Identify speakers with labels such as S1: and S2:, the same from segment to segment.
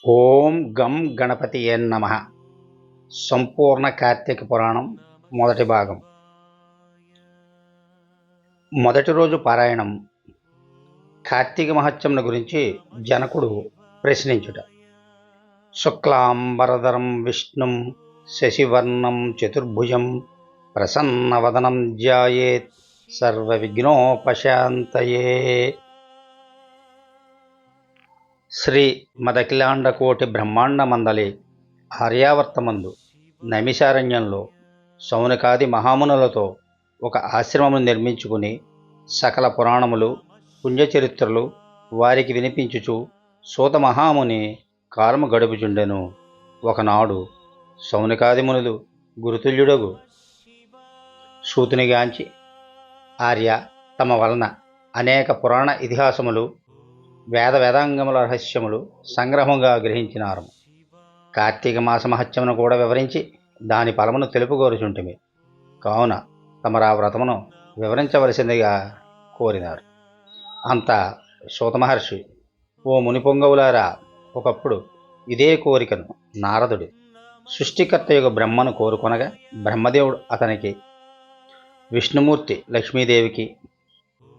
S1: ఓం గం గణపతియే నమః. సంపూర్ణ కార్తీక పురాణం మొదటి భాగం. మొదటి రోజు పారాయణం. కార్తీక మహత్యమును గురించి జనకుడు ప్రశ్నించుట. శుక్లాంబరధరం విష్ణుం శశివర్ణం చతుర్భుజం ప్రసన్నవదనం ధ్యాయేత్ సర్వ విఘ్నోపశాంతయే. శ్రీ మదఖిలాండకోటి బ్రహ్మాండ మందలి ఆర్యావర్తమందు నైమిషారణ్యంలో శౌనకాది మహామునులతో ఒక ఆశ్రమము నిర్మించుకుని సకల పురాణములు పుణ్యచరిత్రలు వారికి వినిపించుచు సూత మహాముని కాలము గడుపుచుండెను. ఒకనాడు శౌనకాది మునులు గురుతుల్యుడగు సూతునిగాంచి, ఆర్య, తమ వలన అనేక పురాణ ఇతిహాసములు వేదాంగముల రహస్యములు సంగ్రహముగా గ్రహించినారు. కార్తీక మాస మహత్యమును కూడా వివరించి దాని ఫలమును తెలుపుకోరుచుంటిమి. కావున తమరా వ్రతమును వివరించవలసిందిగా కోరినారు. అంత సూతమహర్షి, ఓ మునిపొంగవులారా, ఒకప్పుడు ఇదే కోరికను నారదుడు సృష్టికర్త యొక్క బ్రహ్మను కోరుకొనగా బ్రహ్మదేవుడు అతనికి విష్ణుమూర్తి లక్ష్మీదేవికి,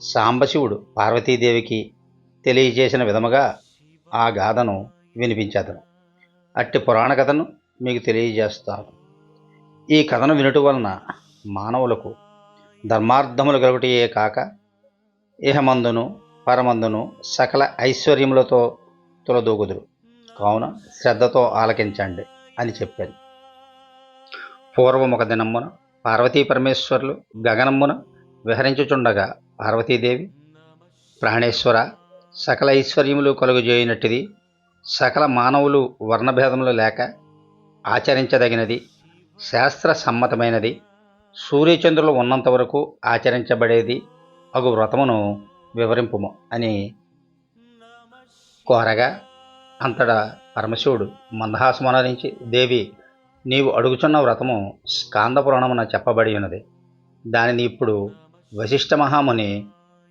S1: సాంబశివుడు పార్వతీదేవికి తెలియజేసిన విధముగా ఆ గాథను వినిపించేదను. అట్టి పురాణ కథను మీకు తెలియజేస్తాను. ఈ కథను వినుట వలన మానవులకు ధర్మార్థములు కలుగుటయే కాక ఇహమందును పరమందును సకల ఐశ్వర్యములతో తులదూగుదురు. కావున శ్రద్ధతో ఆలకించండి అని చెప్పాను. పూర్వం ఒక దినమున పార్వతీ పరమేశ్వరులు గగనమున విహరించుచుండగా పార్వతీదేవి, ప్రాణేశ్వర, సకల ఐశ్వర్యములు కలుగుజేయనట్టిది, సకల మానవులు వర్ణభేదములు లేక ఆచరించదగినది, శాస్త్ర సమ్మతమైనది, సూర్యచంద్రులు ఉన్నంత వరకు ఆచరించబడేది అగు వ్రతమును వివరింపుము అని కోరగా, అంతటా పరమశివుడు మందహాసమనరించి, దేవి, నీవు అడుగుచున్న వ్రతము స్కాంద పురాణమున చెప్పబడి ఉన్నది. దానిని ఇప్పుడు వశిష్ఠ మహాముని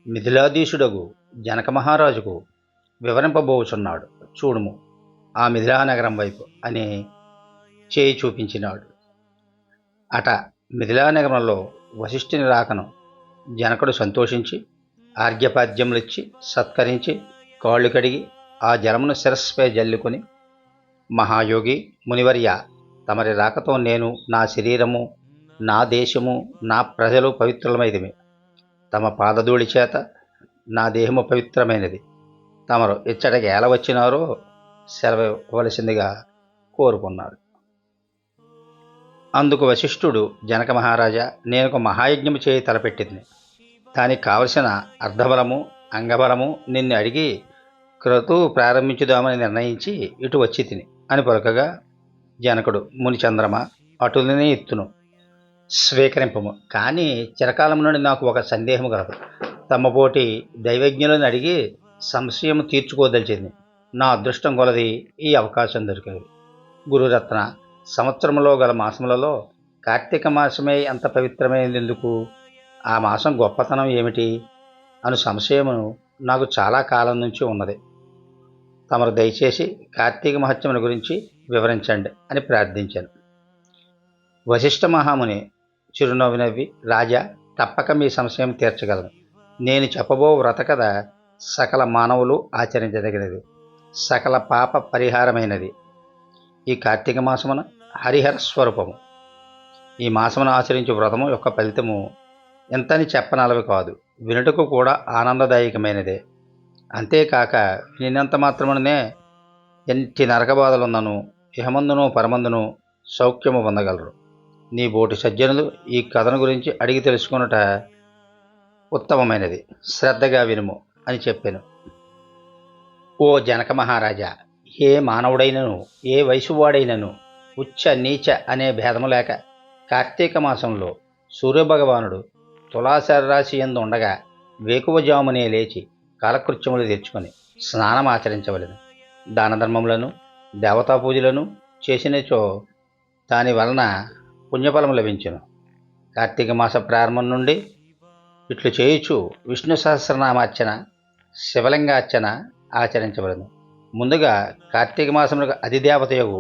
S1: మిథిలాధీశుడగు జనక మహారాజుకు వివరింపబోచున్నాడు. చూడుము ఆ మిథిలానగరం వైపు అని చేయి చూపించినాడు. అట మిథిలానగరంలో వశిష్ఠుని రాకను జనకుడు సంతోషించి ఆర్ఘ్యపాద్యములిచ్చి సత్కరించి కాళ్ళు కడిగి ఆ జలమును శిరస్సుపై జల్లుకొని, మహాయోగి మునివర్య, తమరి రాకతో నేను, నా శరీరము, నా దేశము, నా ప్రజలు పవిత్రులమైదిమి. తమ పాదధూళి చేత నా దేహము పవిత్రమైనది. తమరు ఇచ్చటకి ఎలా వచ్చినారో సెలవు ఇవ్వవలసిందిగా కోరుకున్నాడు. అందుకు వశిష్ఠుడు, జనక మహారాజా, నేను ఒక మహాయజ్ఞము చేయి తలపెట్టింది. దానికి కావలసిన అర్ధబలము అంగబలము నిన్ను అడిగి క్రతువు ప్రారంభించుదామని నిర్ణయించి ఇటు వచ్చి తిని అని పలుకగా, జనకుడు, ముని చంద్రమ, అటులనే ఎత్తును స్వీకరింపము. కానీ చిరకాలం నుండి నాకు ఒక సందేహము కలదు. తమ పోటీ దైవజ్ఞులను అడిగి సంశయం తీర్చుకోదలిచింది. నా అదృష్టం కొలది ఈ అవకాశం దొరికింది. గురురత్న, సంవత్సరంలో గల మాసములలో కార్తీక మాసమే అంత పవిత్రమైనందుకు? ఆ మాసం గొప్పతనం ఏమిటి అను సంశయము నాకు చాలా కాలం నుంచి ఉన్నది. తమరు దయచేసి కార్తీక మహత్యముల గురించి వివరించండి అని ప్రార్థించాను. వశిష్ఠ మహాముని చిరునవ్వు నవ్వి, రాజా, తప్పక మీ సంశయం తీర్చగలను. నేను చెప్పబో వ్రత కథ సకల మానవులు ఆచరించదగినది, సకల పాప పరిహారమైనది. ఈ కార్తీక మాసమున హరిహర స్వరూపము. ఈ మాసమును ఆచరించే వ్రతము యొక్క ఫలితము ఎంతని చెప్పనలవి కాదు, వినుటకు కూడా ఆనందదాయకమైనదే. అంతేకాక వినినంత మాత్రమునే ఎట్టి నరకబాధలున్నను ఇహమందును పరమందును సౌఖ్యము పొందగలరు. నీ బోటి సజ్జనులు ఈ కథను గురించి అడిగి తెలుసుకున్నట ఉత్తమమైనది. శ్రద్ధగా వినుము అని చెప్పాను. ఓ జనక మహారాజా, ఏ మానవుడైనను ఏ వయసువాడైనను ఉచ్చ నీచ అనే భేదము లేక కార్తీక మాసంలో సూర్యభగవానుడు తులాశరాశి యందు ఉండగా వేకువజామునే లేచి కాలకృత్యములు తెచ్చుకొని స్నానం ఆచరించవలెను. దాన ధర్మములను దేవతా పూజలను చేసినచో దాని వలన పుణ్యఫలము లభించును. కార్తీక మాస ప్రారంభం నుండి ఇట్లు చేయుచు విష్ణు సహస్రనామార్చన, శివలింగార్చన ఆచరించవలను. ముందుగా కార్తీక మాసమునకు అధిదేవతయగు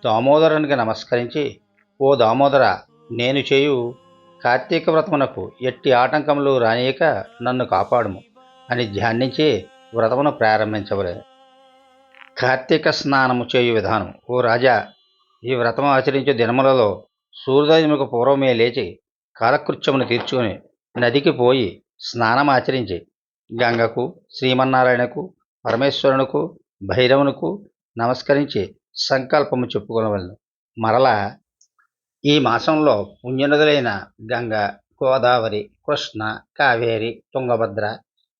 S1: దామోదరునికి నమస్కరించి, ఓ దామోదర, నేను చేయు కార్తీక వ్రతమునకు ఎట్టి ఆటంకములు రానియక నన్ను కాపాడుము అని ధ్యానించి వ్రతమును ప్రారంభించవలెను. కార్తీక స్నానము చేయు విధానం. ఓ రాజా, ఈ వ్రతము ఆచరించే దినములలో సూర్యోదయమునకు పూర్వమే లేచి కాలకృత్యమును తీర్చుకుని నదికి పోయి స్నానమాచరించి గంగకు, శ్రీమన్నారాయణకు, పరమేశ్వరునకు, భైరవునకు నమస్కరించి సంకల్పము చెప్పుకొనవలెను. మరలా ఈ మాసంలో పుణ్యనదులైన గంగ, గోదావరి, కృష్ణ, కావేరి, తుంగభద్ర,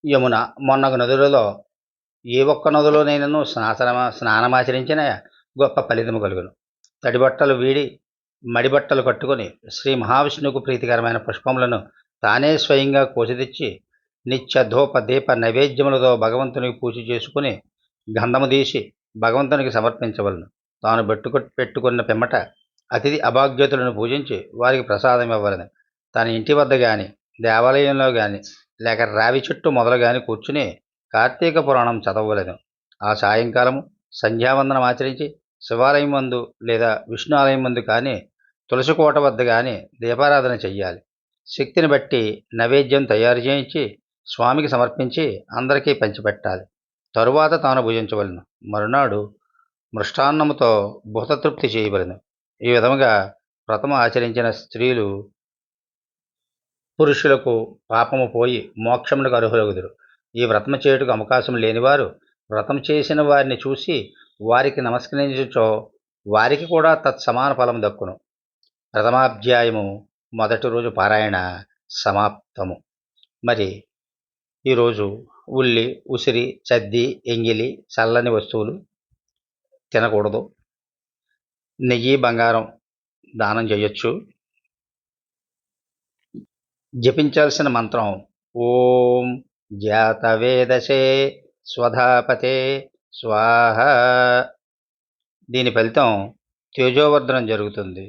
S1: యమున మొన్నగు నదులలో ఏ ఒక్క నదిలోనైనను స్నానమాచరించిన గొప్ప ఫలితము కలుగును. తడిబట్టలు వీడి మడిబట్టలు కట్టుకొని శ్రీ మహావిష్ణువుకు ప్రీతికరమైన పుష్పములను తానే స్వయంగా కోసితెచ్చి నిత్య ధూప దీప నైవేద్యములతో భగవంతునికి పూజ చేసుకుని గంధము తీసి భగవంతునికి సమర్పించవలను. తాను పెట్టుకున్న పిమ్మట అతిథి అభాగ్యతులను పూజించి వారికి ప్రసాదం ఇవ్వవలెను. తన ఇంటి వద్ద గాని, దేవాలయంలో గాని, లేక రావి చెట్టు మొదలు గాని కూర్చుని కార్తీక పురాణం చదవవలెను. ఆ సాయంకాలము సంధ్యావందనం ఆచరించి శివాలయం మందు లేదా విష్ణు ఆలయం మందు కానీ, తులసి కోట వద్ద కానీ దీపారాధన చెయ్యాలి. శక్తిని బట్టి నైవేద్యం తయారు చేయించి స్వామికి సమర్పించి అందరికీ పంచిపెట్టాలి. తరువాత తాను భుజించవలెను. మరునాడు మృష్టాన్నముతో భూతతృప్తి చేయవలెను. ఈ విధముగా వ్రతము ఆచరించిన స్త్రీలు పురుషులకు పాపము పోయి మోక్షమునకు అర్హులగుదురు. ఈ వ్రతము చేయుటకు అవకాశం లేనివారు వ్రతం చేసిన వారిని చూసి వారికి నమస్కరించుచో వారికి కూడా తత్సమాన ఫలము దక్కును. ప్రథమాధ్యాయము మొదటి రోజు పారాయణ సమాప్తము. మరి ఈరోజు ఉల్లి, ఉసిరి, చద్ది, ఎంగిలి, చల్లని వస్తువులు తినకూడదు. నెయ్యి, బంగారం దానం చేయొచ్చు. జపించాల్సిన మంత్రం ఓం జాతవేదసే స్వధాపతే స్వాహ. దీని ఫలితం తేజోవర్ధనం జరుగుతుంది.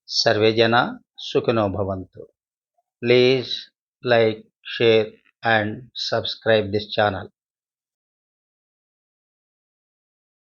S1: సర్వే జన సుఖినో భవంతు. Please like, share and subscribe this channel.